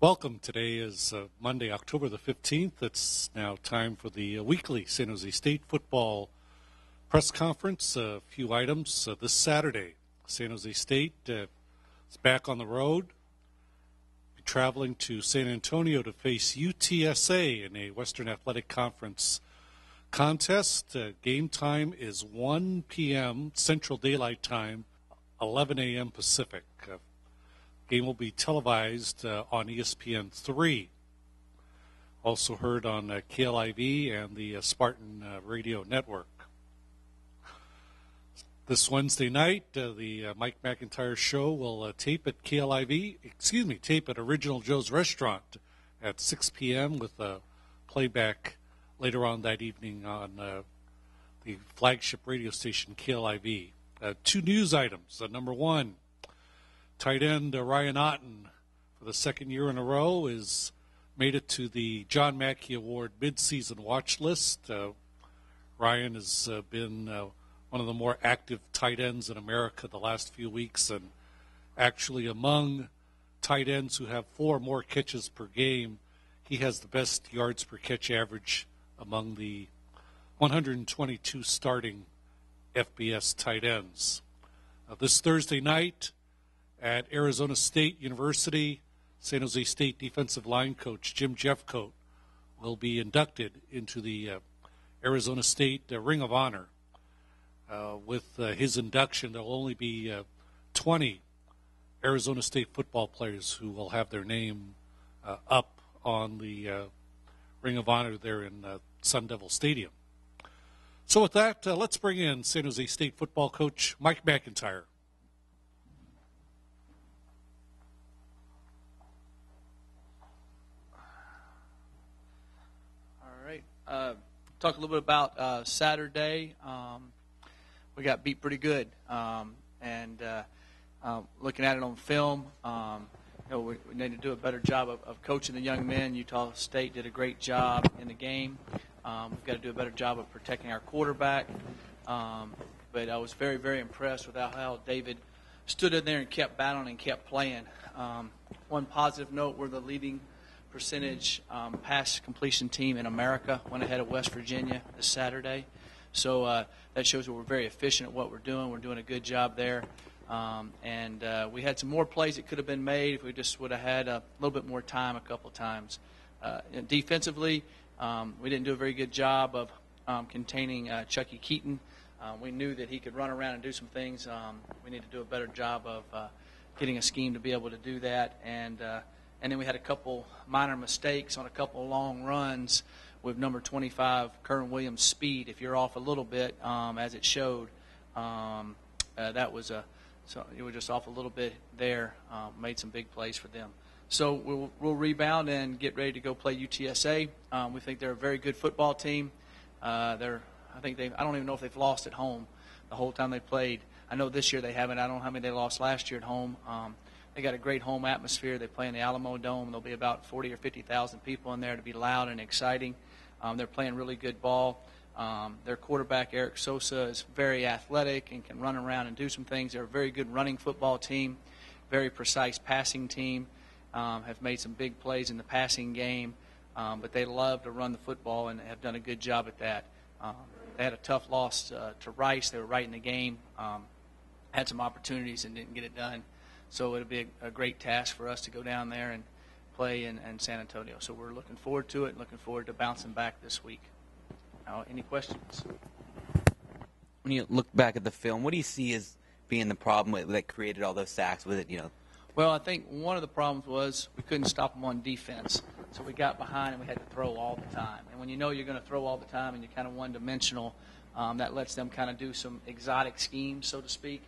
Welcome. Today is Monday, October the 15th. It's now time for the weekly San Jose State football press conference. A few items. This Saturday, San Jose State is back on the road, traveling to San Antonio to face UTSA in a Western Athletic Conference contest. Game time is 1 p.m. Central Daylight Time, 11 a.m. Pacific. Game will be televised on ESPN3. Also heard on KLIV and the Spartan radio network. This Wednesday night, the Mike MacIntyre show will tape at tape at Original Joe's Restaurant at 6 p.m. with a playback later on that evening on the flagship radio station KLIV. Two news items. Number one, tight end Ryan Otten, for the second year in a row, is made it to the John Mackey Award midseason watch list. Ryan has been one of the more active tight ends in America the last few weeks, and actually among tight ends who have 4 more catches per game, he has the best yards per catch average among the 122 starting FBS tight ends. This Thursday night, at Arizona State University, San Jose State defensive line coach Jim Jeffcoat will be inducted into the Arizona State Ring of Honor. With his induction, there will only be 20 Arizona State football players who will have their name up on the Ring of Honor there in Sun Devil Stadium. So with that, let's bring in San Jose State football coach Mike MacIntyre. Talk a little bit about Saturday. We got beat pretty good, and looking at it on film, we need to do a better job of coaching the young men. Utah State did a great job in the game. We've got to do a better job of protecting our quarterback. But I was very, very impressed with how David stood in there and kept battling and kept playing. One positive note, we're the leading percentage pass completion team in America. Went ahead of West Virginia this Saturday. So that shows that we're very efficient at what we're doing. We're doing a good job there. And we had some more plays that could have been made if we just would have had a little bit more time a couple times. Defensively, we didn't do a very good job of containing Chucky Keaton. We knew that he could run around and do some things. We need to do a better job of getting a scheme to be able to do that. And then we had a couple minor mistakes on a couple of long runs with number 25, Kern Williams' speed. If you're off a little bit, as it showed, that was so you were just off a little bit there. Made some big plays for them. So we'll rebound and get ready to go play UTSA. We think they're a very good football team. I don't even know if they've lost at home the whole time they played. I know this year they haven't. I don't know how many they lost last year at home. They got a great home atmosphere. They play in the Alamo Dome. There'll be about 40 or 50,000 people in there to be loud and exciting. They're playing really good ball. Their quarterback, Eric Sosa, is very athletic and can run around and do some things. They're a very good running football team, very precise passing team, have made some big plays in the passing game, but they love to run the football and have done a good job at that. They had a tough loss to Rice. They were right in the game, had some opportunities and didn't get it done. So it'll be a great task for us to go down there and play in San Antonio. So we're looking forward to it and looking forward to bouncing back this week. Any questions? When you look back at the film, what do you see as being the problem that created all those sacks with it? Well, I think one of the problems was we couldn't stop them on defense. So we got behind and we had to throw all the time. And when you know you're going to throw all the time and you're kind of one-dimensional, that lets them kind of do some exotic schemes, so to speak.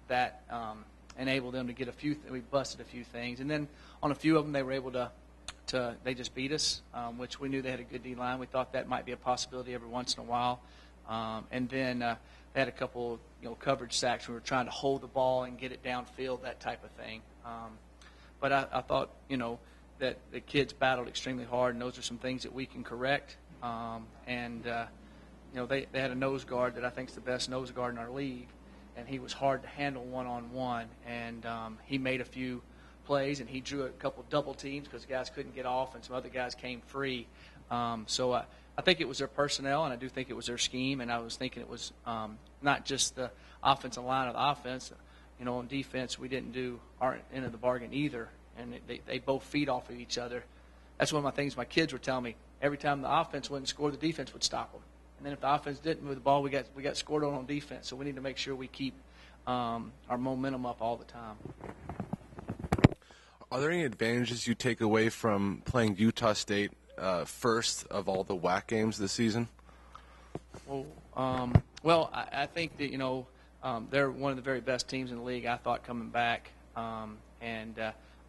That enabled them to get we busted a few things. And then on a few of them, they were able they just beat us, which we knew they had a good D-line. We thought that might be a possibility every once in a while. And then they had a couple, coverage sacks. We were trying to hold the ball and get it downfield, that type of thing. But I thought, that the kids battled extremely hard, and those are some things that we can correct. They had a nose guard that I think is the best nose guard in our league. And he was hard to handle one-on-one, and he made a few plays, and he drew a couple double teams because the guys couldn't get off and some other guys came free. So I think it was their personnel, and I do think it was their scheme, and I was thinking it was not just the offensive line of the offense. On defense, we didn't do our end of the bargain either, and they both feed off of each other. That's one of my things my kids were telling me. Every time the offense wouldn't score, the defense would stop them. And then if the offense didn't move the ball, we got scored on defense. So we need to make sure we keep our momentum up all the time. Are there any advantages you take away from playing Utah State first of all the WAC games this season? Well, I think that, they're one of the very best teams in the league, I thought, coming back. And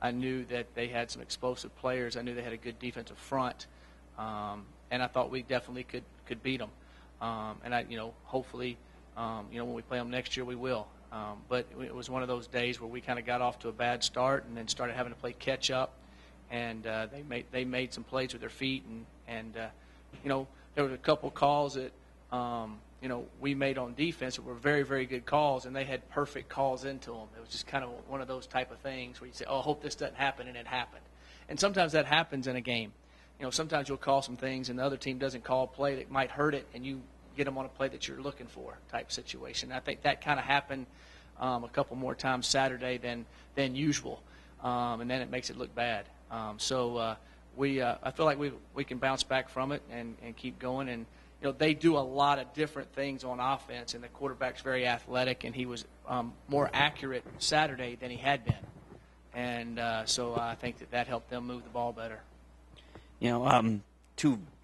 I knew that they had some explosive players. I knew they had a good defensive front. And I thought we definitely could beat them. And hopefully, when we play them next year, we will. But it was one of those days where we kind of got off to a bad start and then started having to play catch up. And they made some plays with their feet. And there was a couple calls that we made on defense that were very, very good calls, and they had perfect calls into them. It was just kind of one of those type of things where you say, "Oh, I hope this doesn't happen," and it happened. And sometimes that happens in a game. Sometimes you'll call some things, and the other team doesn't call a play that might hurt it, and you get them on a play that you're looking for type situation. I think that kind of happened a couple more times Saturday than usual, and then it makes it look bad. I feel like we can bounce back from it and keep going. And they do a lot of different things on offense, and the quarterback's very athletic, and he was more accurate Saturday than he had been. And so I think that helped them move the ball better.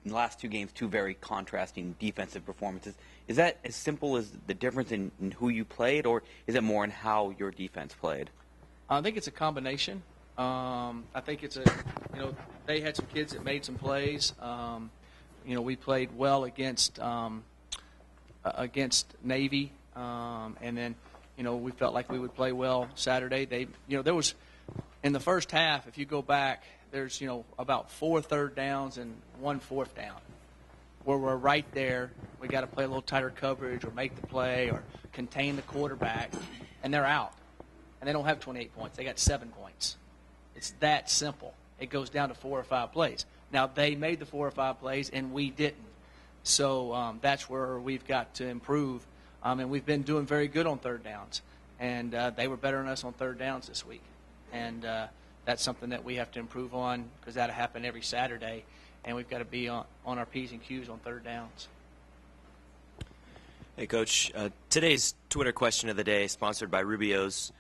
Last two games, two very contrasting defensive performances. Is that as simple as the difference in who you played, or is it more in how your defense played? I think it's a combination. I think it's they had some kids that made some plays. We played well against Navy, and then we felt like we would play well Saturday. There was in the first half, if you go back, there's about 4 third downs and 1 fourth down where we're right there. We got to play a little tighter coverage or make the play or contain the quarterback, and they're out. And they don't have 28 points. They got 7 points. It's that simple. It goes down to 4 or 5 plays. Now, they made the 4 or 5 plays, and we didn't. So that's where we've got to improve. And we've been doing very good on third downs. And they were better than us on third downs this week. And that's something that we have to improve on because that'll happen every Saturday. And we've got to be on our P's and Q's on third downs. Hey, Coach. Today's Twitter question of the day, sponsored by Rubio's,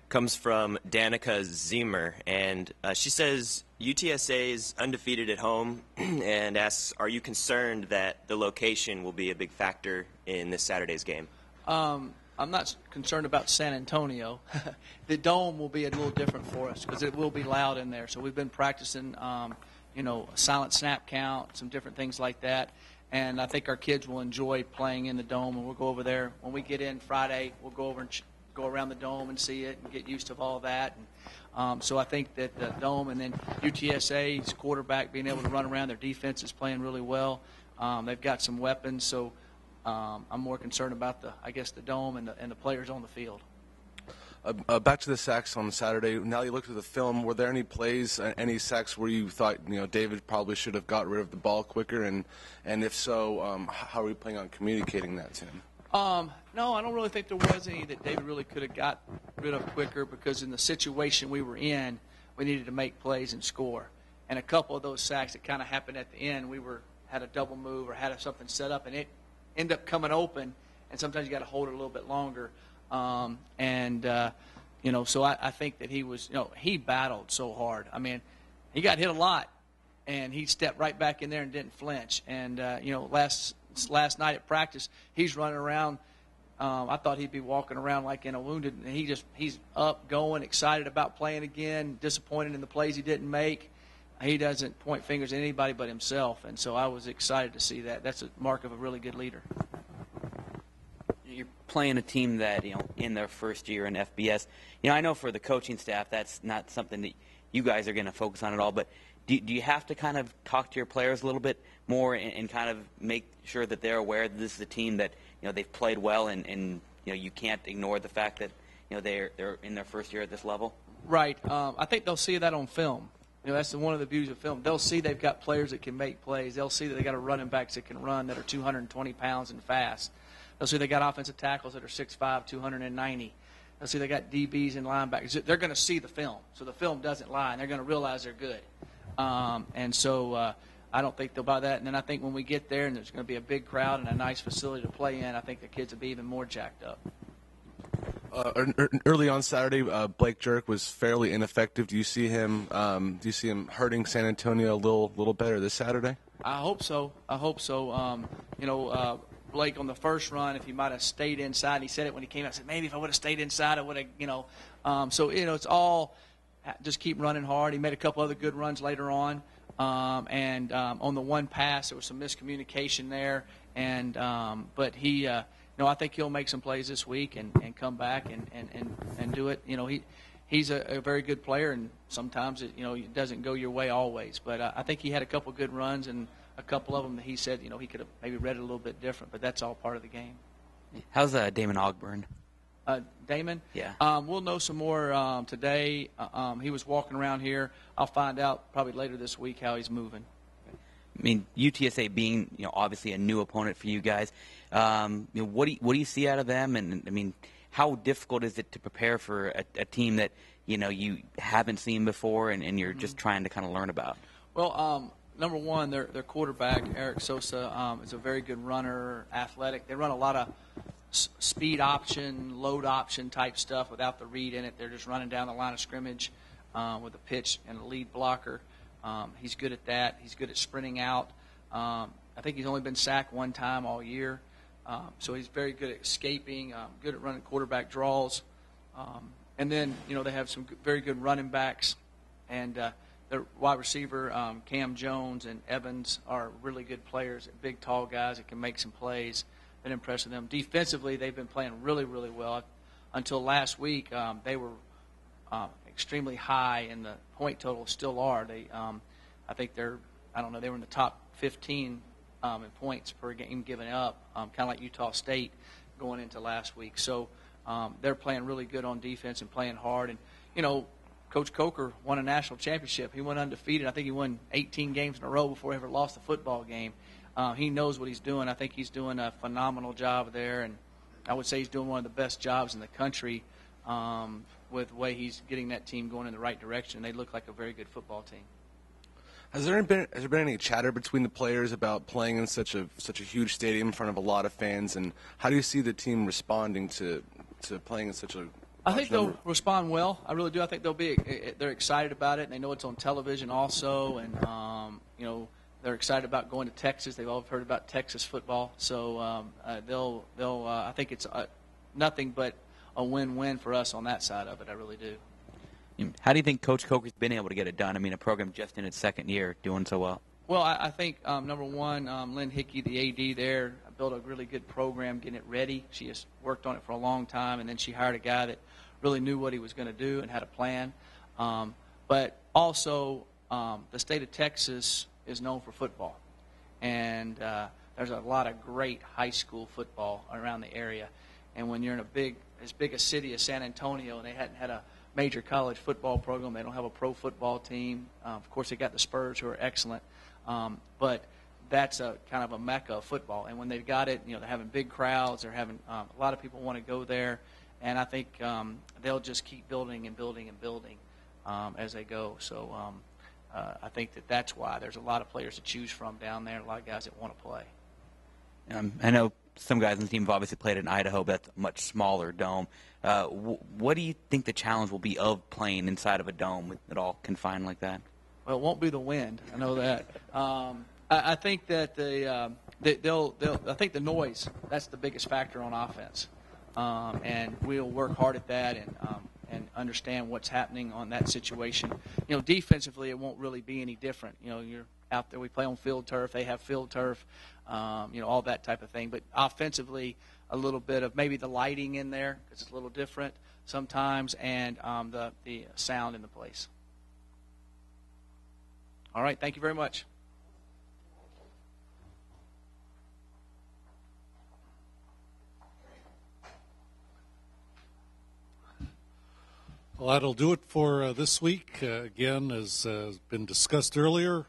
comes from Danica Ziemer. And she says, UTSA is undefeated at home and asks, are you concerned that the location will be a big factor in this Saturday's game? I'm not concerned about San Antonio. The dome will be a little different for us because it will be loud in there. So we've been practicing, a silent snap count, some different things like that. And I think our kids will enjoy playing in the dome, and we'll go over there. When we get in Friday, we'll go over and go around the dome and see it and get used to all that. And, so I think that the dome and then UTSA's quarterback being able to run around, their defense is playing really well. They've got some weapons, so I'm more concerned about the dome and the players on the field. Back to the sacks on Saturday. Now you looked at the film. Were there any plays, any sacks where you thought David probably should have got rid of the ball quicker? And if so, how are you planning on communicating that to him? No, I don't really think there was any that David really could have got rid of quicker because in the situation we were in, we needed to make plays and score. And a couple of those sacks that kind of happened at the end, had a double move or had something set up, and it ended up coming open. And sometimes you got to hold it a little bit longer. So I think that he was, he battled so hard. I mean, he got hit a lot, and he stepped right back in there and didn't flinch. And, last night at practice, he's running around. I thought he'd be walking around like in a wounded, and he's up, going, excited about playing again, disappointed in the plays he didn't make. He doesn't point fingers at anybody but himself, and so I was excited to see that. That's a mark of a really good leader. You're playing a team that, in their first year in FBS. I know for the coaching staff that's not something that you guys are going to focus on at all, but do you have to kind of talk to your players a little bit more and kind of make sure that they're aware that this is a team that, they've played well and you can't ignore the fact that, they're in their first year at this level? Right. I think they'll see that on film. That's one of the beauties of film. They'll see they've got players that can make plays. They'll see that they got a running backs that can run that are 220 pounds and fast. They'll see they got offensive tackles that are 6'5", 290. They'll see they got DBs and linebackers. They're going to see the film, so the film doesn't lie, and they're going to realize they're good. And so I don't think they'll buy that. And then I think when we get there and there's going to be a big crowd and a nice facility to play in, I think the kids will be even more jacked up. Early on Saturday, Blake Jerk was fairly ineffective. Do you see him hurting San Antonio a little better this Saturday? I hope so. Blake on the first run, if he might have stayed inside, he said it when he came out. I said maybe if I would have stayed inside, I would have. It's all just keep running hard. He made a couple other good runs later on, and on the one pass there was some miscommunication there, but he. I think he'll make some plays this week and come back and do it. He's a very good player, and sometimes it doesn't go your way always. But I think he had a couple good runs, and a couple of them that he said he could have maybe read it a little bit different. But that's all part of the game. How's Damon Ogburn? Damon? Yeah. We'll know some more today. He was walking around here. I'll find out probably later this week how he's moving. I mean, UTSA being obviously a new opponent for you guys, what do you see out of them? And I mean, how difficult is it to prepare for a team that you haven't seen before and you're just trying to kind of learn about? Well, number one, their quarterback Eric Sosa is a very good runner, athletic. They run a lot of speed option, load option type stuff without the read in it. They're just running down the line of scrimmage with a pitch and a lead blocker. He's good at that. He's good at sprinting out. I think he's only been sacked one time all year. So he's very good at escaping, good at running quarterback draws. And then, they have some very good running backs. And their wide receiver, Cam Jones and Evans, are really good players, big, tall guys that can make some plays. Been impressed with them. Defensively, they've been playing really, really well. Until last week, they were extremely high, and the point totals still are. I think they were in the top 15 in points per game given up, kind of like Utah State going into last week. So they're playing really good on defense and playing hard. And, Coach Coker won a national championship. He went undefeated. I think he won 18 games in a row before he ever lost a football game. He knows what he's doing. I think he's doing a phenomenal job there, and I would say he's doing one of the best jobs in the country with the way he's getting that team going in the right direction. They look like a very good football team. Has there been any chatter between the players about playing in such a huge stadium in front of a lot of fans, and how do you see the team responding to playing in such a I think they'll respond well. I really do. I think they're excited about it, and they know it's on television also, and they're excited about going to Texas. They've all heard about Texas football, so they'll. I think it's nothing but a win-win for us on that side of it. I really do. How do you think Coach Coker's been able to get it done? I mean, a program just in its second year doing so well. Well, I think, number one, Lynn Hickey, the AD there, built a really good program getting it ready. She has worked on it for a long time, and then she hired a guy that really knew what he was going to do and had a plan. But also, the state of Texas is known for football. And there's a lot of great high school football around the area. And when you're in as big a city as San Antonio, and they hadn't had a major college football program, they don't have a pro football team. Of course, they got the Spurs, who are excellent. But that's a kind of a mecca of football. And when they've got it, they're having big crowds. They're having a lot of people want to go there. And I think they'll just keep building and building and building as they go. So I think that's why there's a lot of players to choose from down there, a lot of guys that want to play. I know some guys on the team have obviously played in Idaho, but that's a much smaller dome. What do you think the challenge will be of playing inside of a dome with it all confined like that? Well, it won't be the wind. I know that. I think that I think the noise, that's the biggest factor on offense. And we'll work hard at that and understand what's happening on that situation. Defensively, it won't really be any different. You're out there. We play on field turf. They have field turf. All that type of thing. But offensively, a little bit of maybe the lighting in there, because it's a little different sometimes, and the sound in the place. All right. Thank you very much. Well, that'll do it for this week. Again, as has been discussed earlier,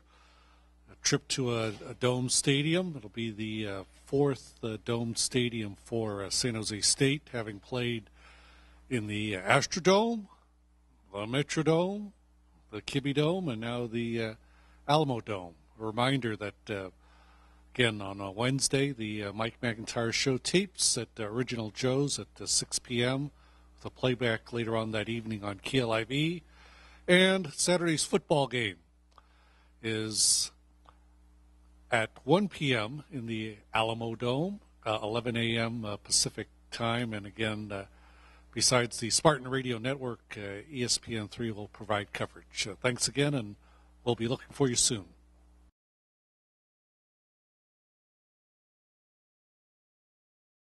a trip to a dome stadium. It'll be the fourth dome stadium for San Jose State, having played in the Astrodome, the Metrodome, the Kibbe Dome, and now the Alamo Dome. A reminder that, again, on Wednesday, the Mike MacIntyre Show tapes at Original Joe's at 6 p.m., with a playback later on that evening on KLIV. And Saturday's football game is at 1 p.m. in the Alamo Dome, 11 a.m. Pacific time. And again, besides the Spartan Radio Network, ESPN3 will provide coverage. Thanks again, and we'll be looking for you soon.